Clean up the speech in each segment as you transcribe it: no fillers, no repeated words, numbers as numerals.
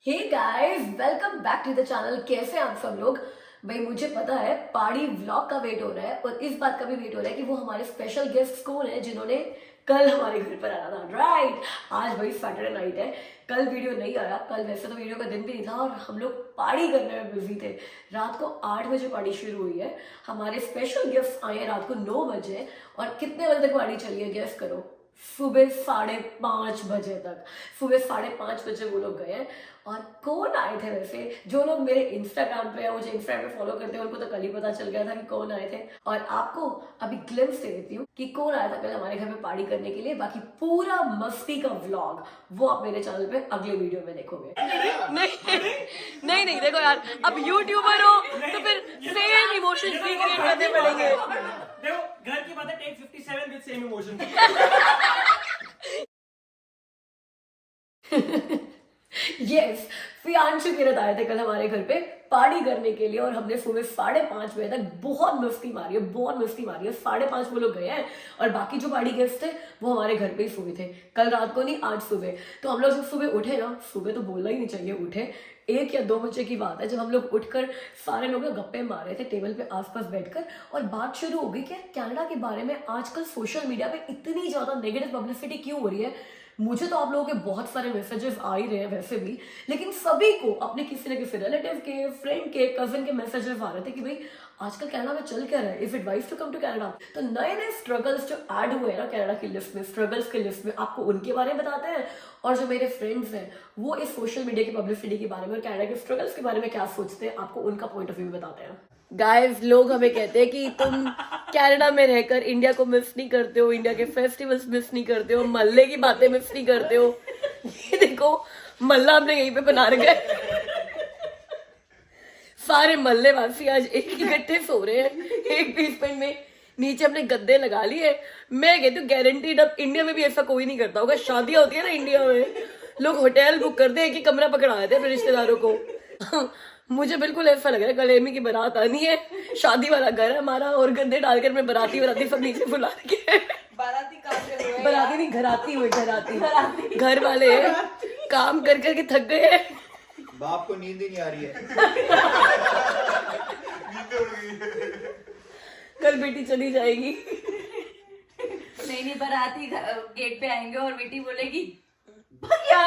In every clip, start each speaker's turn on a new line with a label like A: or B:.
A: Hey guys, welcome back to the channel. कैसे हैं आप सब लोग? भाई मुझे पता है पहाड़ी व्लॉग का वेट हो रहा है और इस बात का भी वेट हो रहा है कि वो हमारे स्पेशल गेस्ट कौन है जिन्होंने कल हमारे घर पर आना था। राइट, आज भाई सैटरडे नाइट है, कल वीडियो नहीं आया। कल वैसे तो वीडियो का दिन भी नहीं था और हम लोग पार्टी करने में बिजी थे। रात को 8 बजे पार्टी शुरू हुई है। हमारे स्पेशल गेस्ट आए हैं रात को 9 बजे और कितने बजे तक पार्टी चली है गेस करो? सुबह 5:30 बजे तक। सुबह 5:30 बजे वो लोग गए हैं। और कौन आए थे वैसे? जो लोग मेरे इंस्टाग्राम पे या मुझे इंस्टाग्राम पे फॉलो करते हैं उनको तो कल ही पता चल गया था कि कौन आए थे। और आपको अभी ग्लिम्स दे देती हूँ कि कौन आया था कल हमारे घर में पार्टी करने के लिए। बाकी पूरा मस्ती का व्लॉग वो आप मेरे चैनल पे अगले वीडियो में देखोगे। नहीं देखो यार, अब यूट्यूबर हो तो फिर सेम इमोशंस रिक्रिएट करने पड़ेंगे।
B: देखो घर की बात है, take 57 with same emotion.
A: Yes, Priyanshu Kirat आए थे कल हमारे घर पे पार्टी करने के लिए और हमने सुबह 5:30 बजे तक बहुत मस्ती मारी है, बहुत मस्ती मारी है। 5:30 वो लोग गए हैं और बाकी जो पार्टी गेस्ट थे वो हमारे घर पे ही सोए थे। कल रात को नहीं, आज सुबह। तो हम लोग जब सुबह उठे ना, सुबह तो बोलना ही नहीं चाहिए, उठे 1 या 2 बजे की बात है जब हम लोग उठकर सारे लोग गप्पे मार रहे थे टेबल पे आसपास बैठकर और बात शुरू हो गई कि कनाडा के बारे में आजकल सोशल मीडिया पे इतनी ज्यादा नेगेटिव पब्लिसिटी क्यों हो रही है। मुझे तो आप लोगों के बहुत सारे मैसेजेस आ ही रहे हैं वैसे भी, लेकिन सभी को अपने किसी न किसी रिलेटिव के, फ्रेंड के, कजन के मैसेजेस आ रहे थे कि भाई आजकल कनाडा में चल क्या रहा है, if advice to come to Canada. तो नए नए स्ट्रगल्स जो ऐड हुए हैं ना कनाडा की लिस्ट में, स्ट्रगल्स की लिस्ट में, आपको उनके बारे में बताते हैं। और जो मेरे फ्रेंड्स हैं वो इस सोशल मीडिया की पब्लिसिटी के बारे में और कनाडा के स्ट्रगल्स के बारे में क्या सोचते हैं, आपको उनका पॉइंट ऑफ व्यू बताते हैं। गाइस, लोग हमें कहते हैं कि तुम कनाडा में रहकर इंडिया को मिस नहीं करते हो, इंडिया के फेस्टिवल्स मिस नहीं करते हो, महल्ले की बातें मिस नहीं करते हो। ये देखो महल्ला हमने यहीं पे बना रखा है। सारे महल्ले वासी आज एक ही इकट्ठे सो रहे हैं एक बेसमेंट में, नीचे अपने गद्दे लगा लिए। मैं कहती हूँ गारंटीड अब इंडिया में भी ऐसा कोई नहीं करता होगा। शादियां होती है ना इंडिया में, लोग होटल बुक करते हैं कि कमरा पकड़ा देते हैं अपने रिश्तेदारों को। मुझे बिल्कुल ऐसा लग रहा है कलेमी की बारात आनी है, शादी वाला घर है हमारा और गद्दे डालकर मैं बराती सब नीचे बुला के। बराती नहीं, घराती हुए, घराती घर वाले काम कर करके थक गए हैं।
C: बाप को नींद ही नहीं आ रही है।
A: कल बेटी चली जाएगी।
D: नहीं, बाराती गेट पे आएंगे और बेटी बोलेगी क्या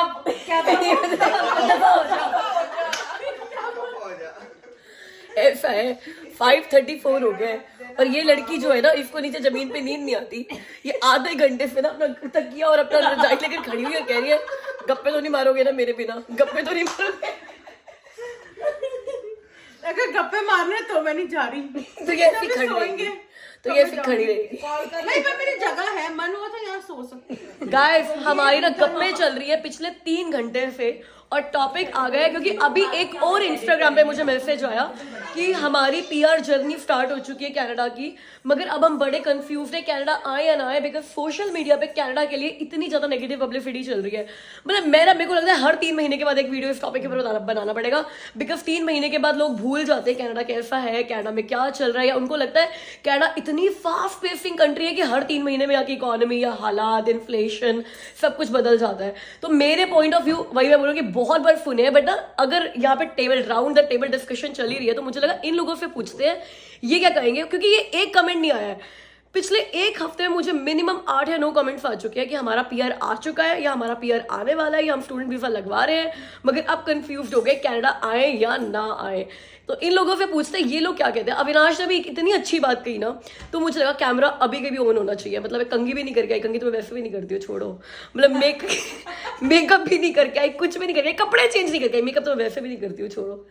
A: ऐसा है, 5:34 हो गया है और ये लड़की जो है ना, इसको नीचे जमीन पे नींद नहीं आती। ये आधे घंटे से ना अपना तकिया और अपना रजाई लेकर खड़ी हुई है, कह रही है गप्पे तो नहीं मारोगे ना मेरे बिना, गप्पे तो नहीं मारोगे।
E: अगर गप्पे मारने तो मैं नहीं जा रही।
A: तो ये ऐसी खड़ी रहेगी, तो ये ऐसी खड़ी रहेगी।
E: नहीं, पर मेरी जगह है, मन हुआ तो यहाँ सो सकती हूँ।
A: गाइस, हमारी ना गप्पे चल रही है पिछले 3 घंटे से और टॉपिक आ गया क्योंकि अभी एक और इंस्टाग्राम पे मुझे मैसेज आया कि हमारी पीआर जर्नी स्टार्ट हो चुकी है कनाडा की, मगर अब हम बड़े कंफ्यूज है कनाडा आए या ना आए, बिकॉज सोशल मीडिया पे कनाडा के लिए इतनी ज्यादा नेगेटिव पब्लिसिटी चल रही है। मतलब मेरे को लगता है हर 3 महीने के बाद एक वीडियो इस टॉपिक के ऊपर बनाना पड़ेगा, बिकॉज 3 महीने के बाद लोग भूल जाते हैं कनाडा कैसा है, कनाडा में क्या चल रहा है, या उनको लगता है कनाडा इतनी फास्ट पेसिंग कंट्री है कि हर 3 महीने में यहाँ की इकोनॉमी या हालात, इन्फ्लेशन सब कुछ बदल जाता है। तो मेरे पॉइंट ऑफ व्यू वही मैं बोलूँगी, बहुत बार सुने हैं, बट ना अगर यहाँ पे table round the table discussion चली रही है तो मुझे लगा इन लोगों से पूछते हैं ये क्या कहेंगे, क्योंकि ये एक कमेंट नहीं आया है। पिछले 1 हफ्ते में मुझे मिनिमम 8 या 9 कमेंट्स आ चुके हैं कि हमारा पीआर आ चुका है या हमारा पीआर आने वाला है या हम स्टूडेंट वीजा लगवा रहे हैं, मगर अब कंफ्यूज हो गए कनाडा आए या ना आए। तो इन लोगों से पूछते हैं ये लोग क्या कहते हैं। अविनाश ने भी इतनी अच्छी बात कही ना, तो मुझे लगा कैमरा अभी के भी ऑन होना चाहिए। मतलब कंगी भी नहीं करके आई, कंगी तो मैं वैसे भी नहीं करती हूँ, छोड़ो। मतलब मेकअप भी नहीं करके आई, कुछ भी नहीं करके आई, कपड़े चेंज नहीं करके आई, मेकअप तो मैं वैसे भी नहीं करती हूँ, छोड़ो।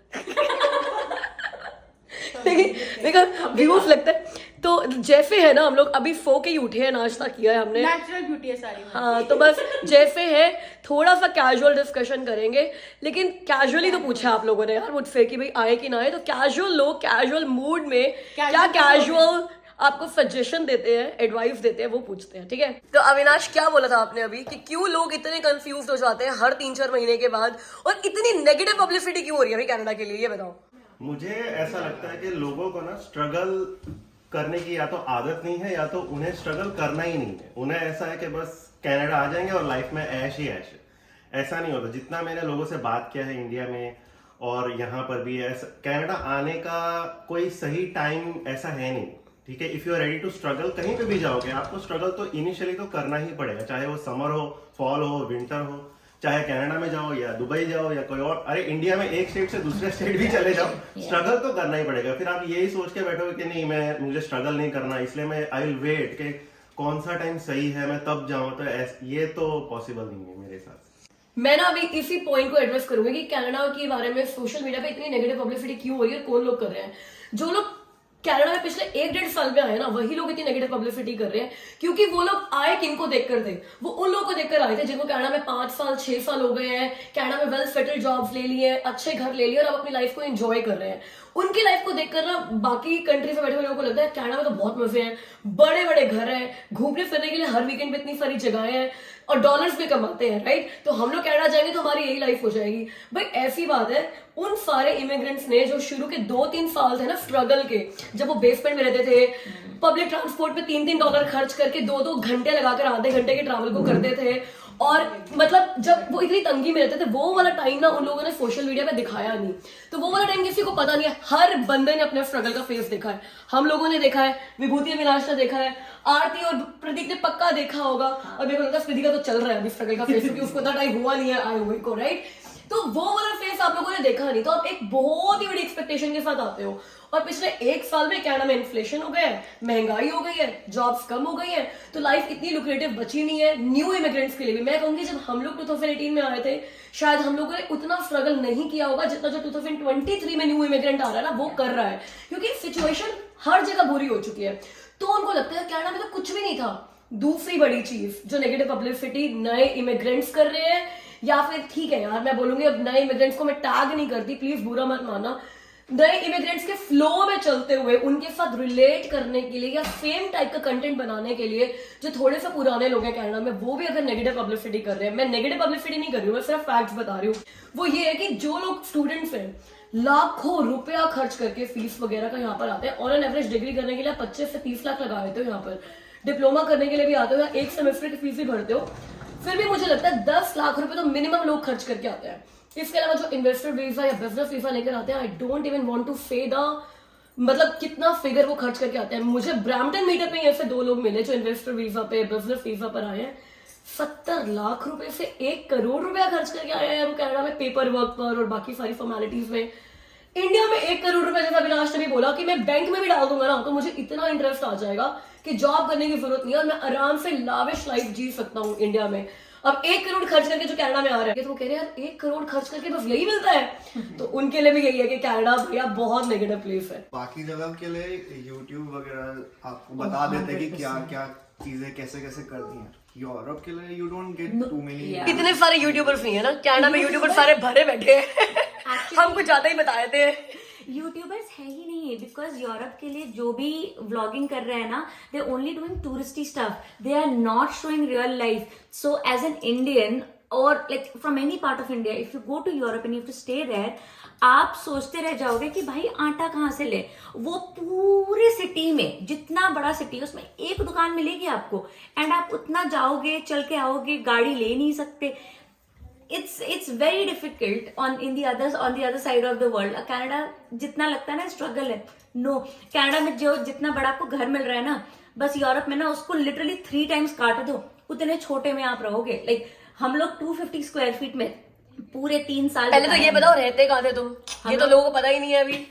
A: लेकिन व्यूज लगता है। तो जैसे है ना, हम लोग अभी सो के ही उठे हैं, नाश्ता किया है हमने,
E: नेचुरल ब्यूटी है सारी।
A: हाँ, तो बस जैसे है थोड़ा सा कैजुअल डिस्कशन करेंगे, लेकिन कैजुअली तो पूछा आप लोगों ने यार मुझसे कि भाई आए कि ना आए, तो कैजुअल लोग कैजुअल मूड में क्या कैजुअल आपको सजेशन देते हैं, एडवाइस देते हैं, वो पूछते हैं, ठीक है। तो अविनाश क्या बोला था आपने अभी कि क्यों लोग इतने कंफ्यूज हो जाते हैं हर 3-4 महीने के बाद और इतनी नेगेटिव पब्लिसिटी क्यों हो रही है अभी कनाडा के लिए, ये बताओ।
F: मुझे ऐसा लगता है कि लोगों को ना स्ट्रगल करने की या तो आदत नहीं है या तो उन्हें स्ट्रगल करना ही नहीं है। उन्हें ऐसा है कि बस कनाडा आ जाएंगे और लाइफ में ऐश ही ऐश है। ऐसा नहीं होता। जितना मैंने लोगों से बात किया है इंडिया में और यहाँ पर भी, ऐसा कनाडा आने का कोई सही टाइम ऐसा है नहीं, ठीक है। If you are ready to struggle, कहीं पे भी जाओगे आपको स्ट्रगल तो इनिशियली तो करना ही पड़ेगा, चाहे वो समर हो, फॉल हो, विंटर हो, चाहे कनाडा में जाओ या दुबई जाओ या कोई और, अरे इंडिया में एक स्टेट से दूसरे स्टेट भी चले जाओ, स्ट्रगल तो करना ही पड़ेगा। फिर आप यही सोच के बैठोगे कि नहीं मुझे स्ट्रगल नहीं करना, इसलिए मैं आई विल वेट कि कौन सा टाइम सही है मैं तब जाऊं, तो ये तो पॉसिबल नहीं है मेरे साथ।
A: मैं ना अभी इसी पॉइंट को एड्रेस करूंगी कि कनाडा के बारे में सोशल मीडिया पे इतनी नेगेटिव पब्लिसिटी क्यों हो रही है, कौन लोग कर रहे हैं। जो लोग कनाडा में पिछले 1-1.5 साल में आए ना, वही लोग इतनी नेगेटिव पब्लिसिटी कर रहे हैं, क्योंकि वो लोग आए किनको देखकर थे, वो उन लोगों को देखकर आए थे जिनको कनाडा में 5 साल 6 साल हो गए हैं, कनाडा में वेल सेटल्ड जॉब्स ले लिए, अच्छे घर ले लिए और अब अपनी लाइफ को एंजॉय कर रहे हैं। उनकी लाइफ को देखकर ना बाकी कंट्री में बैठे हुए लोगों को लगता है कनाडा में तो बहुत मजे हैं, बड़े बड़े घर हैं, घूमने फिरने के लिए हर वीकेंड पे इतनी सारी जगहें हैं और डॉलर्स भी कमाते हैं, राइट। तो हम लोग कनाडा जाएंगे तो हमारी यही लाइफ हो जाएगी। भाई ऐसी बात है, उन सारे इमिग्रेंट्स ने जो शुरू के 2-3 साल थे ना स्ट्रगल के, जब वो बेसमेंट में रहते थे, पब्लिक ट्रांसपोर्ट पे $3-3 खर्च करके 2-2 घंटे लगाकर आधे घंटे के ट्रैवल को करते थे, और मतलब जब वो इतनी तंगी में रहते थे, वो वाला टाइम ना उन लोगों ने सोशल मीडिया पे दिखाया नहीं। तो वो वाला टाइम किसी को पता नहीं है। हर बंदे ने अपने स्ट्रगल का फेस देखा है, हम लोगों ने देखा है, विभूति अविनाश ने देखा है, आरती और प्रतीक ने पक्का देखा होगा, और मेरे को लगता है प्रतीक का तो चल रहा है अभी स्ट्रगल का फेस, क्योंकि उसको इतना टाइम हुआ नहीं है आए हुए को, राइट। तो वो वाला फेस आप लोगों ने देखा नहीं, तो आप एक बहुत ही बड़ी एक्सपेक्टेशन के साथ आते हो, और पिछले 1 साल में कनाडा में इन्फ्लेशन हो गया है, महंगाई हो गई है, जॉब्स कम हो गई है, तो लाइफ इतनी लुक्रेटिव बची नहीं है न्यू इमिग्रेंट्स के लिए भी। मैं कहूंगी जब हम लोग 2018 में आए थे, शायद हम लोगों ने उतना स्ट्रगल नहीं किया होगा जितना जो 2023 में न्यू इमिग्रेंट आ रहा है ना, वो कर रहा है, क्योंकि सिचुएशन हर जगह बुरी हो चुकी है। तो उनको लगता है कनाडा में तो कुछ भी नहीं था। दूसरी बड़ी चीज जो नेगेटिव पब्लिसिटी नए इमिग्रेंट्स कर रहे हैं, या फिर ठीक है यार मैं बोलूंगी, अब नए इमिग्रेंट्स को मैं टैग नहीं करती, प्लीज बुरा मत मानना, नए इमिग्रेंट्स के फ्लो में चलते हुए उनके साथ रिलेट करने के लिए या सेम टाइप का कंटेंट बनाने के लिए जो थोड़े से पुराने लोग हैं कनाडा में, वो भी अगर नेगेटिव पब्लिसिटी कर रहे हैं, मैं नेगेटिव पब्लिसिटी नहीं कर रही हूँ, मैं सिर्फ फैक्ट्स बता रही हूँ, वो ये है कि जो लोग स्टूडेंट्स हैं लाखों रुपया खर्च करके फीस वगैरह का यहाँ पर आते हैं, ऑन एन एवरेज डिग्री करने के लिए 25 से 30 लाख लगा देते हो, यहाँ पर डिप्लोमा करने के लिए भी आते हो, या एक सेमेस्टर की फीस भी भरते हो, फिर भी मुझे लगता है 10 लाख रुपए तो मिनिमम लोग खर्च करके आते हैं। इसके अलावा जो इन्वेस्टर वीजा या बिजनेस वीजा लेकर आते हैं, I don't even want to say the मतलब कितना फिगर वो खर्च करके आते हैं। मुझे ब्रैम्पटन मीटअप में ऐसे 2 लोग मिले जो इन्वेस्टर वीजा पे बिजनेस वीजा पर आए हैं, 70 लाख रुपए से 1 करोड़ रुपया खर्च करके आए हैं वो कनाडा में पेपर वर्क पर और बाकी सारी फॉर्मेलिटीज में। इंडिया में 1 करोड़ रुपए, जैसा अविनाश ने भी बोला कि मैं बैंक में भी डाल दूंगा ना तो मुझे इतना इंटरेस्ट आ जाएगा कि जॉब करने की जरूरत नहीं है और मैं आराम से लाविश लाइफ जी सकता हूँ इंडिया में। अब 1 करोड़ खर्च करके जो कनाडा में आ रहे हैं तो वो कह रहे हैं यार 1 करोड़ खर्च करके बस यही मिलता है, तो उनके लिए भी यही है कि कनाडा भैया बहुत नेगेटिव प्लेस है।
C: बाकी जगह के लिए YouTube वगैरह आपको बता देते हैं कि क्या क्या चीजें कैसे कैसे करती हैं। यूरोप के लिए you don't get too many.
A: इतने सारे यूट्यूबर्स नहीं है ना कनाडा में, यूट्यूबर सारे भरे बैठे हैं हम कुछ ज्यादा ही बताए थे।
D: यूट्यूबर्स है ही नहीं, बिकॉज यूरोप के लिए जो भी व्लॉगिंग कर रहे हैं ना, they only doing touristy stuff, they are not showing real life. So as an Indian or like from any part of India, if you go to Europe and you have to stay there, आप सोचते रह जाओगे कि भाई आटा कहाँ से ले। वो पूरे सिटी में, जितना बड़ा सिटी है उसमें एक दुकान मिलेगी आपको, एंड आप उतना जाओगे, चल के आओगे, गाड़ी ले नहीं सकते। It's very difficult on the other side of the world. Canada जितना लगता है ना स्ट्रगल है, नो, कनाडा में जो जितना बड़ा आपको घर मिल रहा है ना, बस यूरोप में ना उसको लिटरली 3 टाइम्स काट दो, उतने छोटे में आप रहोगे। लाइक हम लोग 250 स्क्वायर फीट में पूरे 3 साल।
A: पहले तो ये बताओ रहते कहाँ थे तुम, ये तो लोगों को पता ही नहीं है अभी।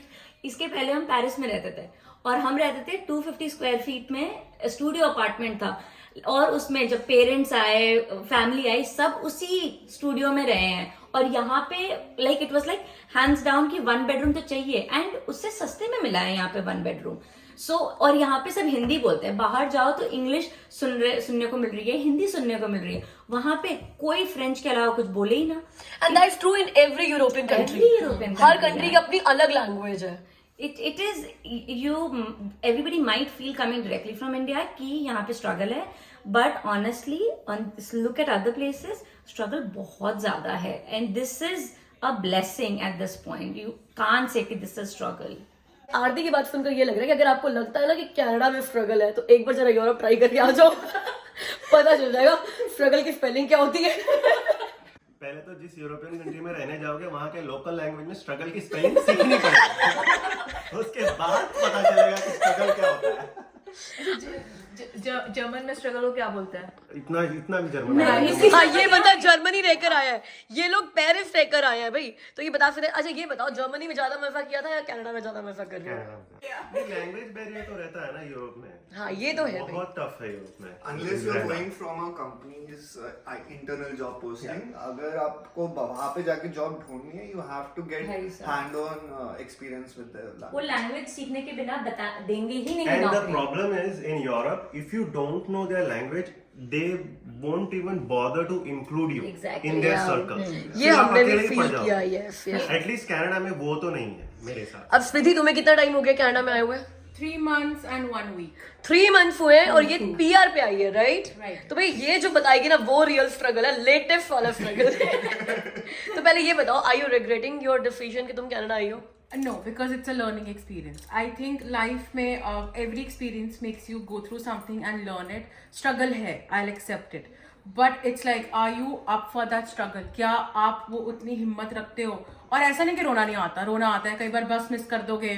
D: इसके पहले हम पेरिस में रहते थे और हम रहते थे 250 स्क्वायर फीट में, स्टूडियो अपार्टमेंट था, और उसमें जब पेरेंट्स आए, फैमिली आई, सब उसी स्टूडियो में रहे हैं। और यहाँ पे like it was like hands down कि 1 बेडरूम तो चाहिए, एंड उससे सस्ते में मिला है यहाँ पे 1 बेडरूम। सो और यहाँ पे सब हिंदी बोलते हैं, बाहर जाओ तो इंग्लिश सुनने को मिल रही है, हिंदी सुनने को मिल रही है, वहां पे कोई फ्रेंच के अलावा कुछ बोले ही ना।
A: And that's true in every European country. Her country की अपनी अलग लैंग्वेज है।
D: It is everybody might feel coming directly from India कि यहाँ पे struggle है, but honestly look at other places, struggle बहुत ज्यादा है, and this is a blessing at this point. You can't say कि this is struggle.
A: आरती की बात सुनकर ये लग रहा है कि अगर आपको लगता है ना कि कनाडा में स्ट्रगल है तो एक बार जरा यूरोप ट्राई करके आ जाओ पता चल जाएगा स्ट्रगल की स्पेलिंग क्या होती है।
F: पहले तो जिस यूरोपियन कंट्री में रहने जाओगे वहाँ के लोकल लैंग्वेज में स्ट्रगल की स्पेलिंग सीखनी पड़ेगी। उसके बाद पता चलेगा कि स्ट्रगल क्या होता है।
E: जर्मन में स्ट्रगल को क्या बोलता है?
F: इतना भी जर्मन
A: हाँ ये बता, जर्मनी रहकर आया है, ये लोग पेरिस रहकर आए हैं भाई, तो ये बता सकते। अच्छा ये बताओ, जर्मनी में ज्यादा मजा किया था या कनाडा में ज्यादा मजा कर रहे हो?
F: लैंग्वेज बैरियर तो रहता है ना यूरोप में।
A: हाँ ये तो है भाई।
F: बहुत टफ है यूरोप में।
C: Unless you're going from a company's internal job posting, अगर आपको वहाँ पे जाके जॉब ढूंढनी है, you have to get hand-on experience with the
D: वो
C: language.
D: लैंग्वेज सीखने के बिना बता देंगे ही नहीं
F: And the
D: नौकरी।
F: problem is in Europe, if you don't know their language, they won't even bother to include you
D: Exactly,
F: in their
A: yeah.
F: circle.
A: ये हमने भी फील किया। Yes yes.
F: एटलीस्ट कनाडा में वो तो नहीं है मेरे साथ।
A: अब स्मृति, तुम्हें कितना टाइम हो गया कनाडा में आए हुए?
E: 3 months and 1 week.
A: 3 months हुए और ये पीआर पे आई है, राइट?
E: Right.
A: तो भाई ये जो बताएगी ना वो रियल स्ट्रगल है, लेटेस्ट वाला स्ट्रगल। तो पहले ये बताओ, are you regretting your decision कि तुम कनाडा आई हो?
E: No, because it's a learning experience. I think life में every experience makes you go through something and learn it. Struggle है, I'll accept it. But it's like, are you up for that struggle? क्या आप वो उतनी हिम्मत रखते हो? और ऐसा नहीं कि रोना नहीं आता, रोना आता है। कई बार बस मिस कर दोगे,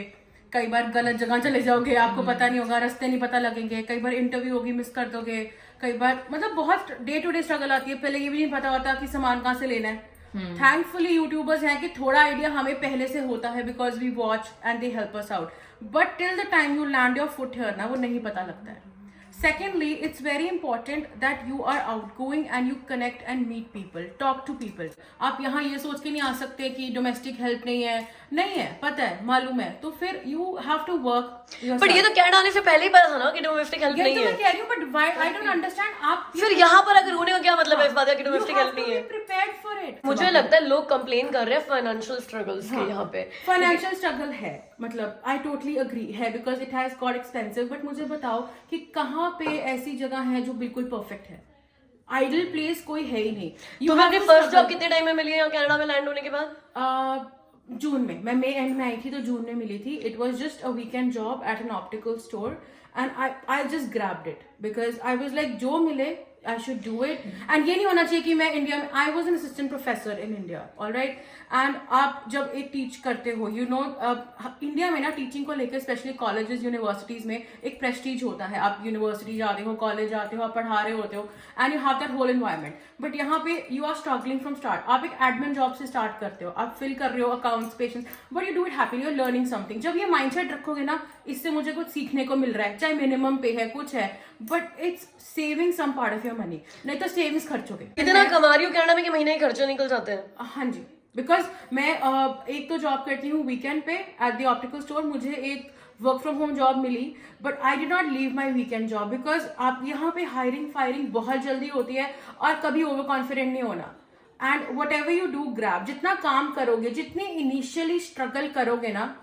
E: कई बार गलत जगह चले जाओगे, आपको पता नहीं होगा, रास्ते नहीं पता लगेंगे, कई बार इंटरव्यू होगी मिस कर दोगे, कई बार मतलब बहुत डे टू डे स्ट्रगल आती है। पहले ये भी नहीं पता होता कि सामान कहाँ से लेना है। थैंकफुली यूट्यूबर्स हैं कि थोड़ा आइडिया हमें पहले से होता है, because we watch and they help us out. But till the time you land your foot here ना, वो नहीं पता लगता है। Secondly, it's very important that you are outgoing and you connect and meet people, talk to people. आप यहाँ ये सोच के नहीं आ सकते कि डोमेस्टिक हेल्प नहीं है, पता है, मालूम है, तो फिर you have to work yourself.
A: But ये तो कनाडा आने से पहले ही पता था ना कि डोमेस्टिक हेल्प
E: यही
A: नहीं
E: तो मैं
A: है।
E: कह रही हूँ, but why I don't understand आप
A: फिर यहाँ पर अगर होने का क्या मतलब है इस बात का कि
E: you
A: domestic
E: have
A: help
E: to
A: नहीं
E: be
A: है?
E: prepared for it.
A: मुझे लगता है लोग कंप्लेन कर रहे हैं फाइनेंशियल स्ट्रगल्स के यहाँ पे।
E: फाइनेंशियल स्ट्रगल है, मतलब आई टोटली अग्री है, because it has got expensive. But मुझे बताओ कि कहाँ पे ऐसी जगह है जो बिल्कुल परफेक्ट है? आइडल प्लेस कोई है ही नहीं।
A: तुम्हें अपनी फर्स्ट जॉब कितने टाइम में मिली है यहाँ कनाडा में लैंड होने के बाद?
E: जून में, मैं मई एंड में आई थी तो जून में मिली थी। It was just a weekend job eight an optical store and I just grabbed it because I was like जो मिले I should do it. And ये नहीं होना चाहिए कि मैं इंडिया में, I was an assistant professor in India, alright. And आप जब एक टीच करते हो, यू नो, इंडिया में ना टीचिंग को लेकर स्पेशली कॉलेजेस यूनिवर्सिटीज में एक प्रेस्टीज होता है। आप यूनिवर्सिटी जाते हो, कॉलेज जाते हो, आप पढ़ा रहे होते हो and you have that whole environment. But यहाँ पे you are struggling from start. आप एक एडमिन जॉब से स्टार्ट करते हो, आप फिल कर रहे हो accounts, patience, but you do it happily, you are learning something. जब ये माइंडसेट रखोगे ना, इससे मुझे कुछ सीखने को मिल रहा है, चाहे मिनिमम पे है, कुछ है, but it's saving some part of your money. नहीं तो सेविंग्स खर्च हो गए।
A: इतना कमा रही हो कनाडा में कि महीने के खर्चे निकल जाते हैं।
E: हाँ जी, बिकॉज मैं एक तो जॉब करती हूँ वीकेंड पे एट द ऑप्टिकल स्टोर। मुझे एक वर्क फ्रॉम होम जॉब मिली, but I did not leave my weekend job because आप यहाँ पे हायरिंग फायरिंग बहुत जल्दी होती है और कभी ओवर कॉन्फिडेंट नहीं होना। And what ever you do grab, जितना काम करोगे, जितनी इनिशियली स्ट्रगल करोगे ना,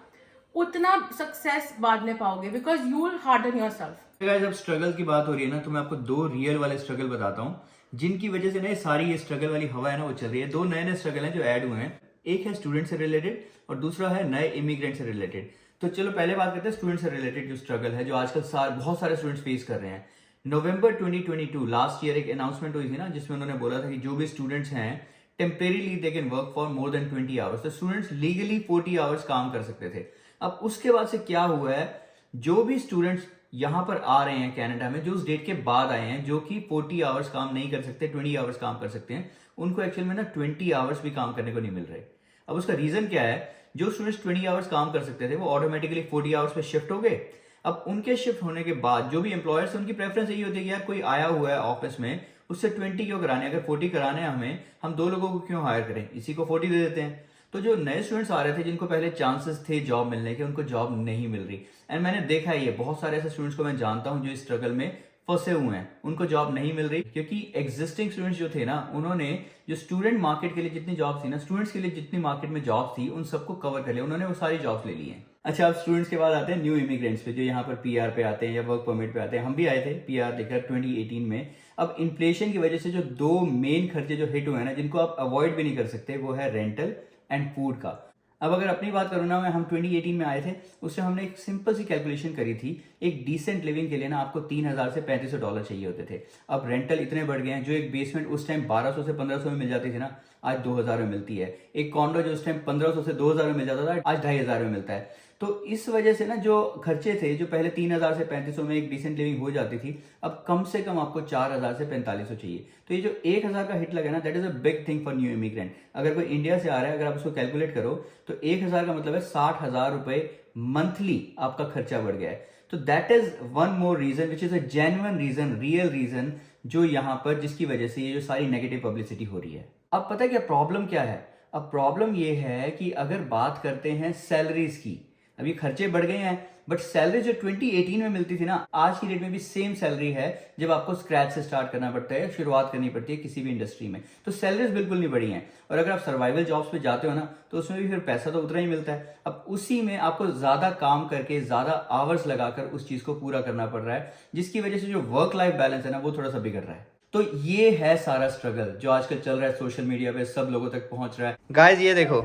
E: उतना सक्सेस बाद में पाओगे, because you will harden your self.
G: जब स्ट्रगल की बात हो रही है ना, तो मैं आपको 2 रियल वाले स्ट्रगल बताता हूँ जिनकी वजह से ना सारी ये स्ट्रगल वाली हवा है ना वो चल रही है। 2 नए स्ट्रगल हैं जो ऐड हुए हैं। एक है स्टूडेंट से रिलेटेड और दूसरा है नए इमिग्रेंट से रिलेटेड। तो चलो पहले बात करते हैं स्टूडेंट से रिलेटेड जो स्ट्रगल है, जो आजकल बहुत सारे स्टूडेंट्स फेस कर रहे हैं। नवंबर 2022 लास्ट ईयर एक अनाउंसमेंट हुई थी ना, जिसमें उन्होंने बोला था कि जो भी स्टूडेंट्स हैं temporarily they can work for more than 20 hours. तो स्टूडेंट्स लीगली 40 आवर्स काम कर सकते थे। अब उसके बाद से क्या हुआ है, जो भी स्टूडेंट्स यहाँ पर आ रहे हैं कनाडा में, जो उस डेट के बाद आए हैं, जो कि 40 आवर्स काम नहीं कर सकते, 20 आवर्स काम कर सकते हैं, उनको एक्चुअल में ना 20 आवर्स भी काम करने को नहीं मिल रहे। अब उसका रीजन क्या है? जो स्टूडेंट्स 20 आवर्स काम कर सकते थे वो ऑटोमेटिकली 40 आवर्स पे शिफ्ट हो गए। अब उनके शिफ्ट होने के बाद जो भी एम्प्लॉयर्स उनकी प्रेफरेंस यही होती है कि यार कोई आया हुआ है ऑफिस में, उससे 20 क्यों कराने, अगर 40 कराने हैं हमें, हम 2 लोगों को क्यों हायर करें, इसी को 40 दे देते हैं। तो जो नए स्टूडेंट्स आ रहे थे जिनको पहले चांसेस थे जॉब मिलने के, उनको जॉब नहीं मिल रही। एंड मैंने देखा है ये बहुत सारे ऐसे स्टूडेंट्स को मैं जानता हूं जो इस स्ट्रगल में फंसे हुए हैं, उनको जॉब नहीं मिल रही क्योंकि एग्जिस्टिंग स्टूडेंट्स जो थे ना, उन्होंने जो स्टूडेंट मार्केट के लिए जितनी जॉब थी ना, स्टूडेंट्स के लिए जितनी मार्केट में जॉब थी, उन सबको कवर कर लिया, उन्होंने वो सारी जॉब्स ले ली हैं। अच्छा, अब स्टूडेंट्स के बाद आते हैं न्यू इमिग्रेंट्स पे, जो यहाँ पर पीआर पे आते हैं या वर्क परमिट पे आते हैं। हम भी आए थे पीआर लेकर 2018 में। अब इन्फ्लेशन की वजह से जो 2 मेन खर्चे जो हिट हुए हैं ना, जिनको आप अवॉइड भी नहीं कर सकते, वो है रेंटल एंड फूड का। अब अगर अपनी बात करूँ ना, हम 2018 में आए थे, उससे हमने एक सिंपल सी कैलकुलेशन करी थी। एक डिसेंट लिविंग के लिए ना आपको $3000 से $3500 चाहिए होते थे। अब रेंटल इतने बढ़ गए हैं, जो एक बेसमेंट उस टाइम 1200 से 1500 में मिल जाती थी ना, आज 2000 में मिलती है। एक कॉन्डो जो उस टाइम 1500 से 2000 में मिल जाता था, आज 2500 में मिलता है। तो इस वजह से ना जो खर्चे थे, जो पहले 3000 से 3500 में एक डिसेंट लिविंग हो जाती थी, अब कम से कम आपको 4000 से 4500 चाहिए। तो ये जो 1000 का हिट लगा ना, that is a big thing for new immigrant. अगर कोई इंडिया से आ रहा है, अगर आप उसको कैलकुलेट करो तो 1000 का मतलब है 60,000 रुपए मंथली आपका खर्चा बढ़ गया है। तो that is one more reason which is a genuine reason, real reason, जो यहाँ पर जिसकी वजह से ये जो सारी नेगेटिव पब्लिसिटी हो रही है। अब पता है क्या प्रॉब्लम क्या है? अब प्रॉब्लम ये है कि अगर बात करते हैं सैलरीज की, अब ये खर्चे बढ़ गए हैं, बट सैलरी जो 2018 में मिलती थी ना, आज की डेट में भी सेम सैलरी है जब आपको स्क्रैच से स्टार्ट करना पड़ता है, शुरुआत करनी पड़ती है किसी भी इंडस्ट्री में। तो सैलरीज बिल्कुल नहीं बढ़ी हैं। और अगर आप सर्वाइवल जॉब्स पे जाते हो ना, तो उसमें भी फिर पैसा तो उतना ही मिलता है। अब उसी में आपको ज्यादा काम करके, ज्यादा आवर्स लगाकर उस चीज को पूरा करना पड़ रहा है, जिसकी वजह से जो वर्क लाइफ बैलेंस है ना, वो थोड़ा सा बिगड़ रहा है। तो ये है सारा स्ट्रगल जो आजकल चल रहा है सोशल मीडिया पे, सब लोगों तक पहुंच रहा है। गाइस ये देखो,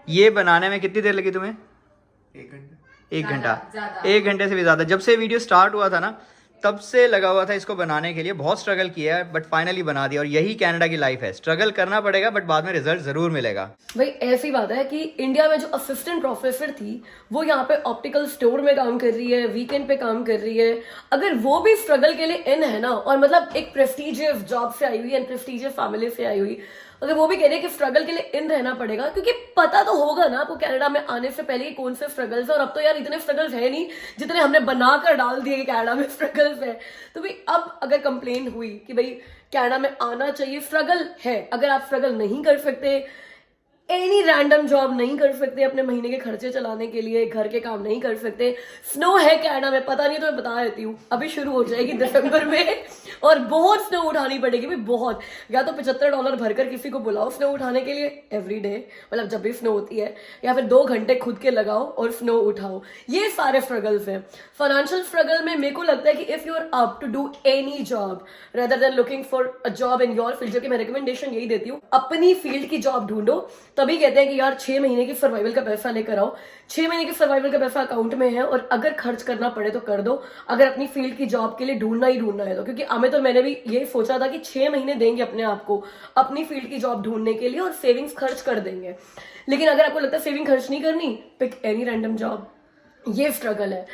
G: ये बनाने में कितनी देर लगी तुम्हें?
C: 1 घंटा।
G: 1 घंटा, 1 घंटे से भी ज्यादा। जब से वीडियो स्टार्ट हुआ था ना, तब से लगा हुआ था इसको बनाने के लिए, बहुत स्ट्रगल किया है, बट फाइनली बना दिया। और यही कनाडा की लाइफ है, स्ट्रगल करना पड़ेगा बट बाद में रिजल्ट जरूर मिलेगा।
A: भाई ऐसी बात है कि इंडिया में जो असिस्टेंट प्रोफेसर थी, वो यहाँ पे ऑप्टिकल स्टोर में काम कर रही है, वीकेंड पे काम कर रही है। अगर वो भी स्ट्रगल के लिए इन है ना, और मतलब एक प्रेस्टीजियस जॉब से आई हुई है, प्रेस्टीजियस फैमिली से आई हुई, अगर वो भी कह रही है कि स्ट्रगल के लिए इन रहना पड़ेगा, क्योंकि पता तो होगा ना आपको कनाडा में आने से पहले कौन से स्ट्रगल्स है। और अब तो यार इतने स्ट्रगल्स है नहीं जितने हमने बनाकर डाल दिए कि कनाडा में स्ट्रगल्स है। तो भाई अब अगर कंप्लेन हुई कि भाई कनाडा में आना चाहिए, स्ट्रगल है। अगर आप स्ट्रगल नहीं कर सकते, एनी रैंडम जॉब नहीं कर सकते, अपने महीने के खर्चे चलाने के लिए घर के काम नहीं कर सकते, स्नो है कनाडा में, पता नहीं तो मैं बता देती हूँ, अभी शुरू हो जाएगी दिसंबर में, और बहुत स्नो उठानी पड़ेगी भाई, बहुत। या तो $75 भरकर किसी को बुलाओ स्नो उठाने के लिए एवरी डे, मतलब जब भी स्नो होती है, या फिर 2 घंटे खुद के लगाओ और स्नो उठाओ। ये सारे स्ट्रगल्स हैं। फाइनेंशियल स्ट्रगल में मेरे को लगता है कि if you are up to do any job rather than looking for a job in your field, जो कि मैं रिकमेंडेशन यही देती हूँ, अपनी फील्ड की जॉब ढूंढो। तभी कहते हैं कि यार 6 महीने की सर्वाइवल का पैसा लेकर आओ। 6 महीने की सर्वाइवल का पैसा अकाउंट में है, और अगर खर्च करना पड़े तो कर दो, अगर अपनी फील्ड की जॉब के लिए ढूंढना ही ढूंढना है तो। क्योंकि हमें तो, मैंने भी ये सोचा था कि 6 महीने देंगे अपने आप को अपनी फील्ड की जॉब ढूंढने के लिए, और सेविंग्स खर्च कर देंगे। लेकिन अगर आपको लगता है सेविंग खर्च नहीं करनी, पिक एनी रैंडम जॉब। ये स्ट्रगल है।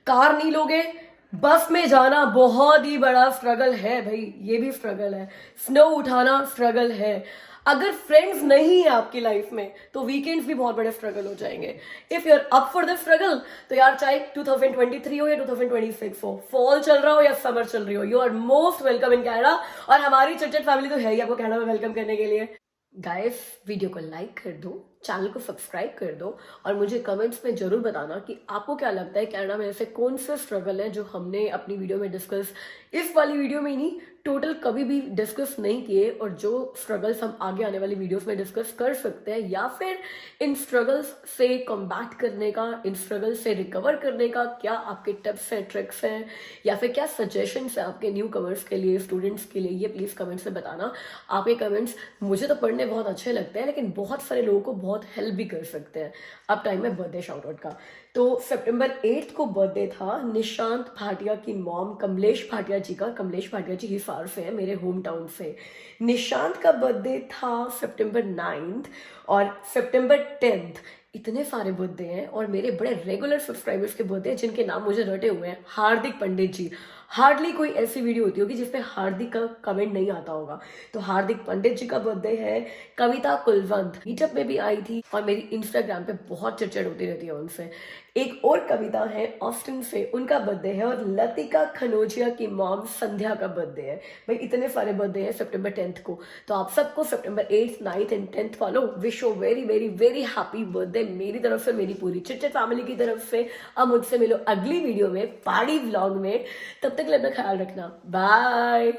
A: कार नहीं लोगे, बस में जाना बहुत ही बड़ा स्ट्रगल है भाई, ये भी स्ट्रगल है। स्नो उठाना स्ट्रगल है। अगर फ्रेंड्स नहीं है आपकी लाइफ में, तो वीकेंड्स भी बहुत बड़े स्ट्रगल हो जाएंगे। If you are up for the struggle, तो यार चाहे 2023 हो या 2026 हो, फॉल चल रहा हो या समर चल रही हो, you are most welcome in Canada. और हमारी चिटचट फैमिली तो है ही आपको कनाडा में वेलकम करने के लिए। गाइस, वीडियो को लाइक कर दो, चैनल को सब्सक्राइब कर दो, और मुझे कमेंट्स में जरूर बताना कि आपको क्या लगता है कनाडा में ऐसे कौन से स्ट्रगल है जो हमने अपनी वीडियो में डिस्कस, इस वाली वीडियो में ही नहीं, टोटल कभी भी डिस्कस नहीं किए, और जो स्ट्रगल्स हम आगे आने वाली वीडियोस में डिस्कस कर सकते हैं, या फिर इन स्ट्रगल्स से कॉम्बैट करने का, इन स्ट्रगल्स से रिकवर करने का क्या आपके टिप्स हैं, ट्रिक्स हैं, या फिर क्या सजेशंस हैं आपके न्यू कमर्स के लिए, स्टूडेंट्स के लिए, ये प्लीज़ कमेंट्स में बताना। आपके कमेंट्स मुझे तो पढ़ने बहुत अच्छे लगते हैं, लेकिन बहुत सारे लोगों को बहुत हेल्प भी कर सकते हैं। अब टाइम है बर्थडे शाउट आउट का। तो सितंबर 8 को बर्थडे था निशांत भाटिया की मॉम कमलेश भाटिया जी का। कमलेश भाटिया जी हिसार से है, मेरे होम टाउन से। निशांत का बर्थडे था सितंबर 9 और सितंबर 10। इतने सारे बर्थडे हैं, और मेरे बड़े रेगुलर सब्सक्राइबर्स के बर्थडे हैं जिनके नाम मुझे रटे हुए हैं। हार्दिक पंडित जी, हार्डली कोई ऐसी वीडियो होती होगी जिसमें हार्दिक का कमेंट नहीं आता होगा, तो हार्दिक पंडित जी का बर्थडे है। कविता कुलवंत मीटअप में भी आई थी, और मेरी इंस्टाग्राम पे बहुत चिड़चिड़ होती रहती है उनसे। एक और कविता है ऑस्टिन से, उनका बर्थडे है। और लतिका खनोजिया की मॉम संध्या का बर्थडे है। भाई इतने सारे बर्थडे हैं सितंबर 10 को। तो आप सबको सितंबर 8, 9 एंड 10 वालों wish you very very very happy birthday मेरी तरफ से, मेरी पूरी चिटचिट फैमिली की तरफ से। अब मुझसे मिलो अगली वीडियो में, पहाड़ी व्लॉग में। तब तक अपना ख्याल रखना, बाय।